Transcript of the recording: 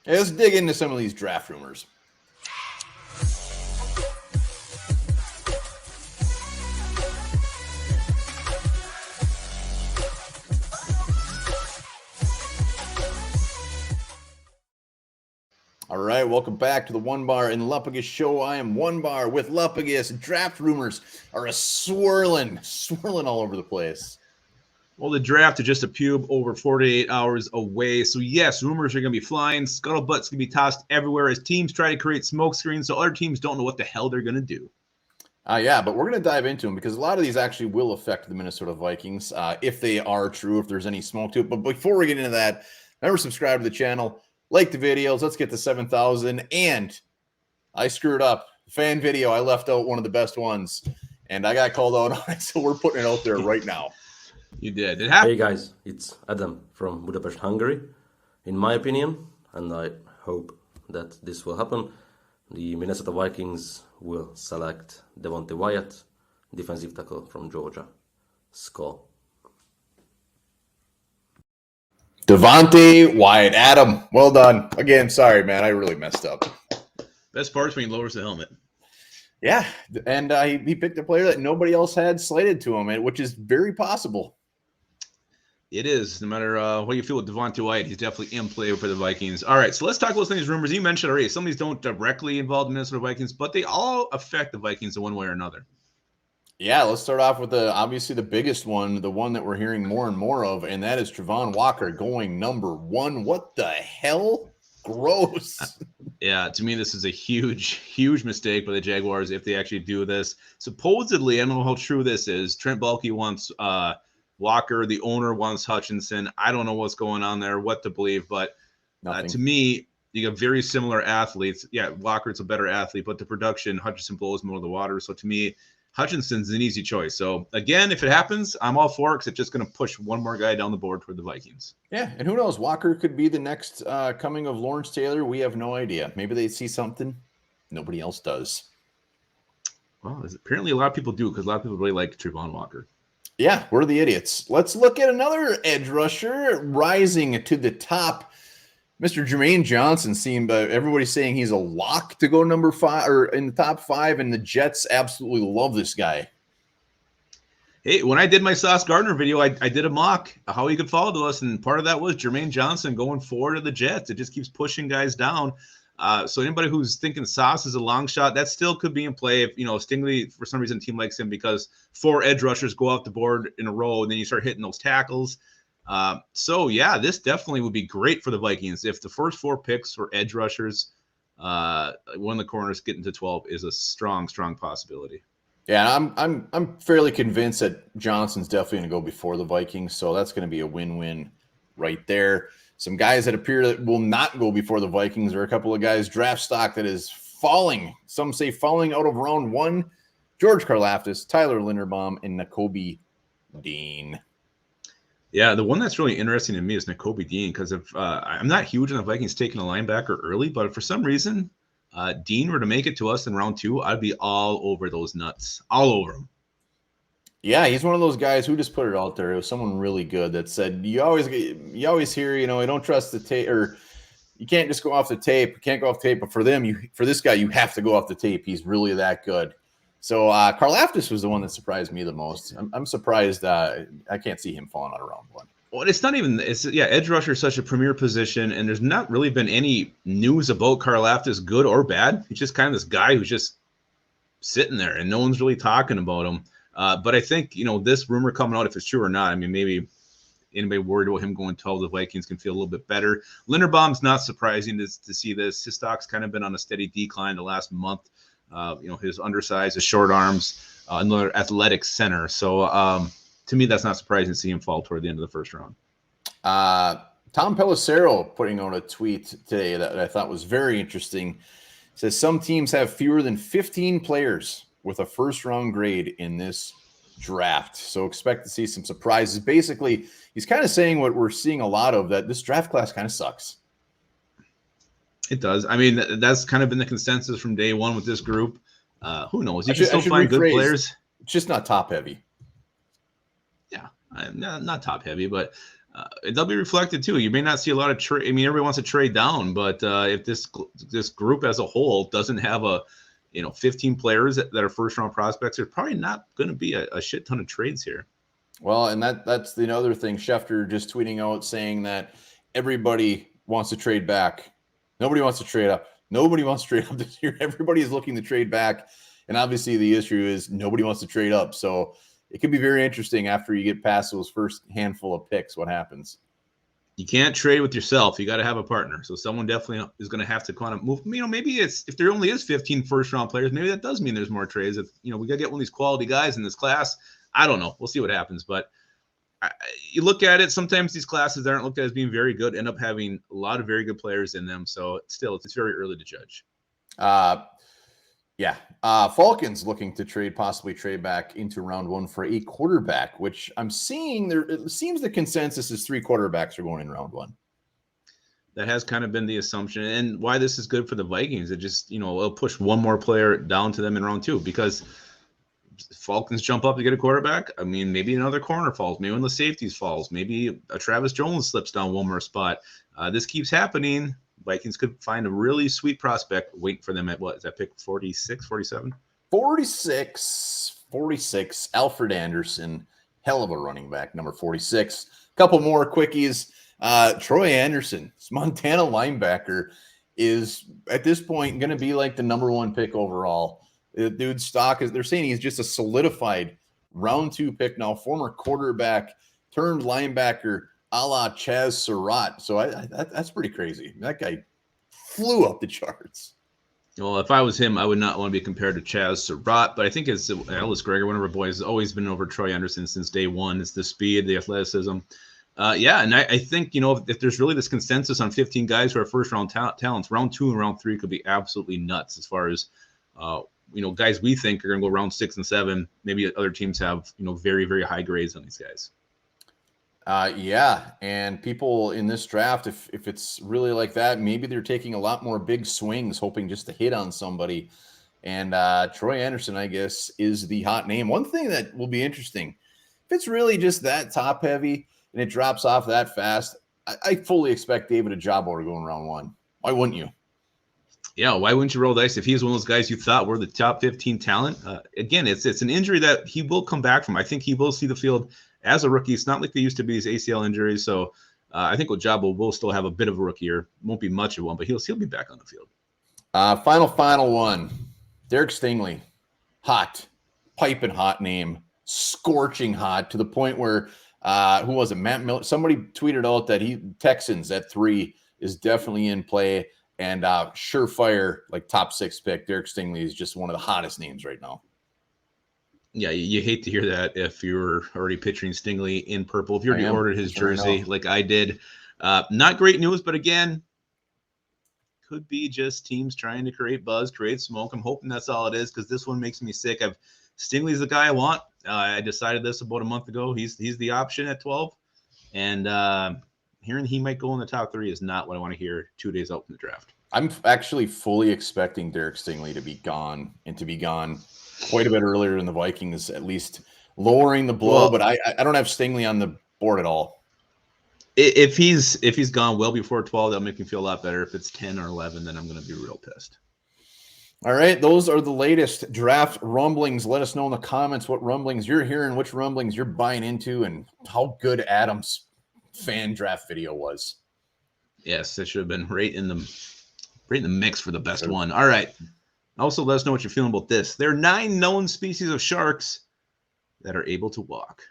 Hey, let's dig into some of these draft rumors. All right, welcome back to the Onebar and Lupagus show. I am Onebar with Lupagus. Draft rumors are swirling all over the place. Well, the draft is just a pube over 48 hours away. So, yes, rumors are going to be flying. Scuttlebutts going to be tossed everywhere as teams try to create smoke screens so other teams don't know what the hell they're going to do. Yeah, but we're going to dive into them because a lot of these actually will affect the Minnesota Vikings if they are true, if there's any smoke to it. But before we get into that, remember, subscribe to the channel, like the videos. Let's get to 7,000. And I screwed up. Fan video, I left out one of the best ones, and I got called out on it, so we're putting it out there right now. You did. It happened. Hey guys, it's Adam from Budapest, Hungary. In my opinion, and I hope that this will happen, the Minnesota Vikings will select Devontae Wyatt, defensive tackle from Georgia. Skol. Devontae Wyatt. Adam, well done. Again, sorry, man. I really messed up. Best part is when he lowers the helmet. Yeah, and he picked a player that nobody else had slated to him, which is very possible. It is. No matter what you feel with Devontae Wyatt, he's definitely in play for the Vikings. All right, so let's talk about some of these rumors. You mentioned already, some of these don't directly involve the Minnesota Vikings, but they all affect the Vikings in one way or another. Yeah, let's start off with obviously the biggest one, the one that we're hearing more and more of, and that is Travon Walker going number 1. What the hell? Gross. Yeah, to me, this is a huge mistake by the Jaguars if they actually do this. Supposedly, I don't know how true this is. Trent Baalke wants Walker. The owner wants Hutchinson. I don't know what's going on there, what to believe, but to me, you got very similar athletes. Yeah, Walker's a better athlete, but the production, Hutchinson blows him out of the water. So to me, Hutchinson's an easy choice. So again, if it happens, I'm all for it because it's just going to push one more guy down the board toward the Vikings. Yeah, and who knows? Walker could be the next coming of Lawrence Taylor. We have no idea. Maybe they see something nobody else does. Well, apparently a lot of people do because a lot of people really like Travon Walker. Yeah, we're the idiots. Let's look at another edge rusher rising to the top. Mr. Jermaine Johnson seemed everybody's saying he's a lock to go number 5 or in the top 5, and the Jets absolutely love this guy. Hey, when I did my Sauce Gardner video, I did a mock how he could fall to us, and part of that was Jermaine Johnson going forward to the Jets. It just keeps pushing guys down. So anybody who's thinking Sauce is a long shot, that still could be in play. If Stingley, for some reason, the team likes him because 4 edge rushers go off the board in a row, and then you start hitting those tackles. So yeah, this definitely would be great for the Vikings if the first 4 picks were edge rushers. One of the corners getting to 12 is a strong possibility. Yeah, I'm fairly convinced that Johnson's definitely going to go before the Vikings, so that's going to be a win-win right there. Some guys that appear that will not go before the Vikings are a couple of guys draft stock that is falling. Some say falling out of round 1. George Karlaftis, Tyler Linderbaum, and Nakobe Dean. Yeah, the one that's really interesting to me is Nakobe Dean because I'm not huge on the Vikings taking a linebacker early, but if for some reason Dean were to make it to us in round 2, I'd be all over those nuts, all over him. Yeah, he's one of those guys who just put it out there. It was someone really good that said, you always hear, you don't trust the tape, or you can't just go off the tape. You can't go off tape, but for this guy, you have to go off the tape. He's really that good. So Karlaftis was the one that surprised me the most. I'm surprised I can't see him falling out of round 1. Well, it's not even – edge rusher is such a premier position, and there's not really been any news about Karlaftis, good or bad. He's just kind of this guy who's just sitting there, and no one's really talking about him. But I think, this rumor coming out, if it's true or not, I mean, maybe anybody worried about him going 12, the Vikings can feel a little bit better. Linderbaum's not surprising to see this. His stock's kind of been on a steady decline the last month. His undersized, his short arms, another athletic center. So to me, that's not surprising to see him fall toward the end of the first round. Tom Pelissero putting out a tweet today that I thought was very interesting. It says some teams have fewer than 15 players with a first-round grade in this draft. So expect to see some surprises. Basically, he's kind of saying what we're seeing a lot of, that this draft class kind of sucks. It does. I mean, that's kind of been the consensus from day one with this group. Who knows? You can still find good players. It's just not top-heavy. Yeah, not top-heavy, but They'll be reflected too. You may not see a lot of trade. I mean, everybody wants to trade down, but if this group as a whole doesn't have 15 players that are first round prospects, there's probably not going to be a shit ton of trades here. Well, and that's the other thing. Schefter just tweeting out saying that everybody wants to trade back. Nobody wants to trade up. Nobody wants to trade up this year. Everybody is looking to trade back. And obviously the issue is nobody wants to trade up. So it could be very interesting after you get past those first handful of picks, what happens. You can't trade with yourself. You got to have a partner. So someone definitely is going to have to kind of move. Maybe if there only is 15 first round players, maybe that does mean there's more trades. If we got to get one of these quality guys in this class. I don't know. We'll see what happens. But you look at it, sometimes these classes that aren't looked at as being very good end up having a lot of very good players in them. So still, it's very early to judge. Falcons looking to possibly trade back into round 1 for a quarterback, which I'm seeing there. It seems the consensus is 3 quarterbacks are going in round 1. That has kind of been the assumption, and why this is good for the Vikings. It just, it'll push one more player down to them in round 2, because Falcons jump up to get a quarterback. I mean, maybe another corner falls, maybe one of the safeties falls, maybe a Travis Jones slips down one more spot. This keeps happening. Vikings could find a really sweet prospect waiting for them at what is that pick 46, 47? 46, Alfred Anderson, hell of a running back, number 46. Couple more quickies. Troy Anderson, Montana linebacker, is at this point going to be like the number 1 pick overall. The dude's stock they're saying he's just a solidified round 2 pick now, former quarterback turned linebacker, a la Chaz Surratt. So that's pretty crazy. That guy flew up the charts. Well, if I was him, I would not want to be compared to Chaz Surratt, but I think it's Ellis Gregor, one of our boys, has always been over Troy Anderson since day one. It's the speed, the athleticism. And I think, if there's really this consensus on 15 guys who are first-round talents, round 2 and round 3 could be absolutely nuts as far as, guys we think are going to go round 6 and 7. Maybe other teams have, very, very high grades on these guys. And people in this draft, if it's really like that, maybe they're taking a lot more big swings, hoping just to hit on somebody. And Troy Anderson, I guess, is the hot name. One thing that will be interesting, if it's really just that top heavy and it drops off that fast, I fully expect David Ojabo to go in round 1. Why wouldn't you? Yeah, why wouldn't you roll dice if he's one of those guys you thought were the top 15 talent? Again, it's an injury that he will come back from. I think he will see the field as a rookie. It's not like they used to be his ACL injuries. So I think Ojabo will still have a bit of a rookie year. Won't be much of one, but he'll be back on the field. Final one. Derek Stingley. Hot. Piping hot name. Scorching hot to the point where, who was it? Matt Miller. Somebody tweeted out that Texans at 3 is definitely in play. And surefire, like top 6 pick. Derek Stingley is just one of the hottest names right now. Yeah, you hate to hear that if you're already picturing Stingley in purple. If you already ordered his jersey like I did. Not great news, but again, could be just teams trying to create buzz, create smoke. I'm hoping that's all it is, because this one makes me sick. Stingley's the guy I want. I decided this about a month ago. He's the option at 12. And hearing he might go in the top 3 is not what I want to hear 2 days out from the draft. I'm actually fully expecting Derek Stingley to be gone quite a bit earlier than the Vikings, at least lowering the blow. But I don't have Stingley on the board at all. If he's gone well before 12, that'll make me feel a lot better. If it's 10 or 11, then I'm going to be real pissed. All right, those are the latest draft rumblings. Let us know in the comments what rumblings you're hearing, which rumblings you're buying into, and how good Adam's fan draft video was. Yes, it should have been right in the mix for the best one. All right. Also, let us know what you're feeling about this. There are 9 known species of sharks that are able to walk.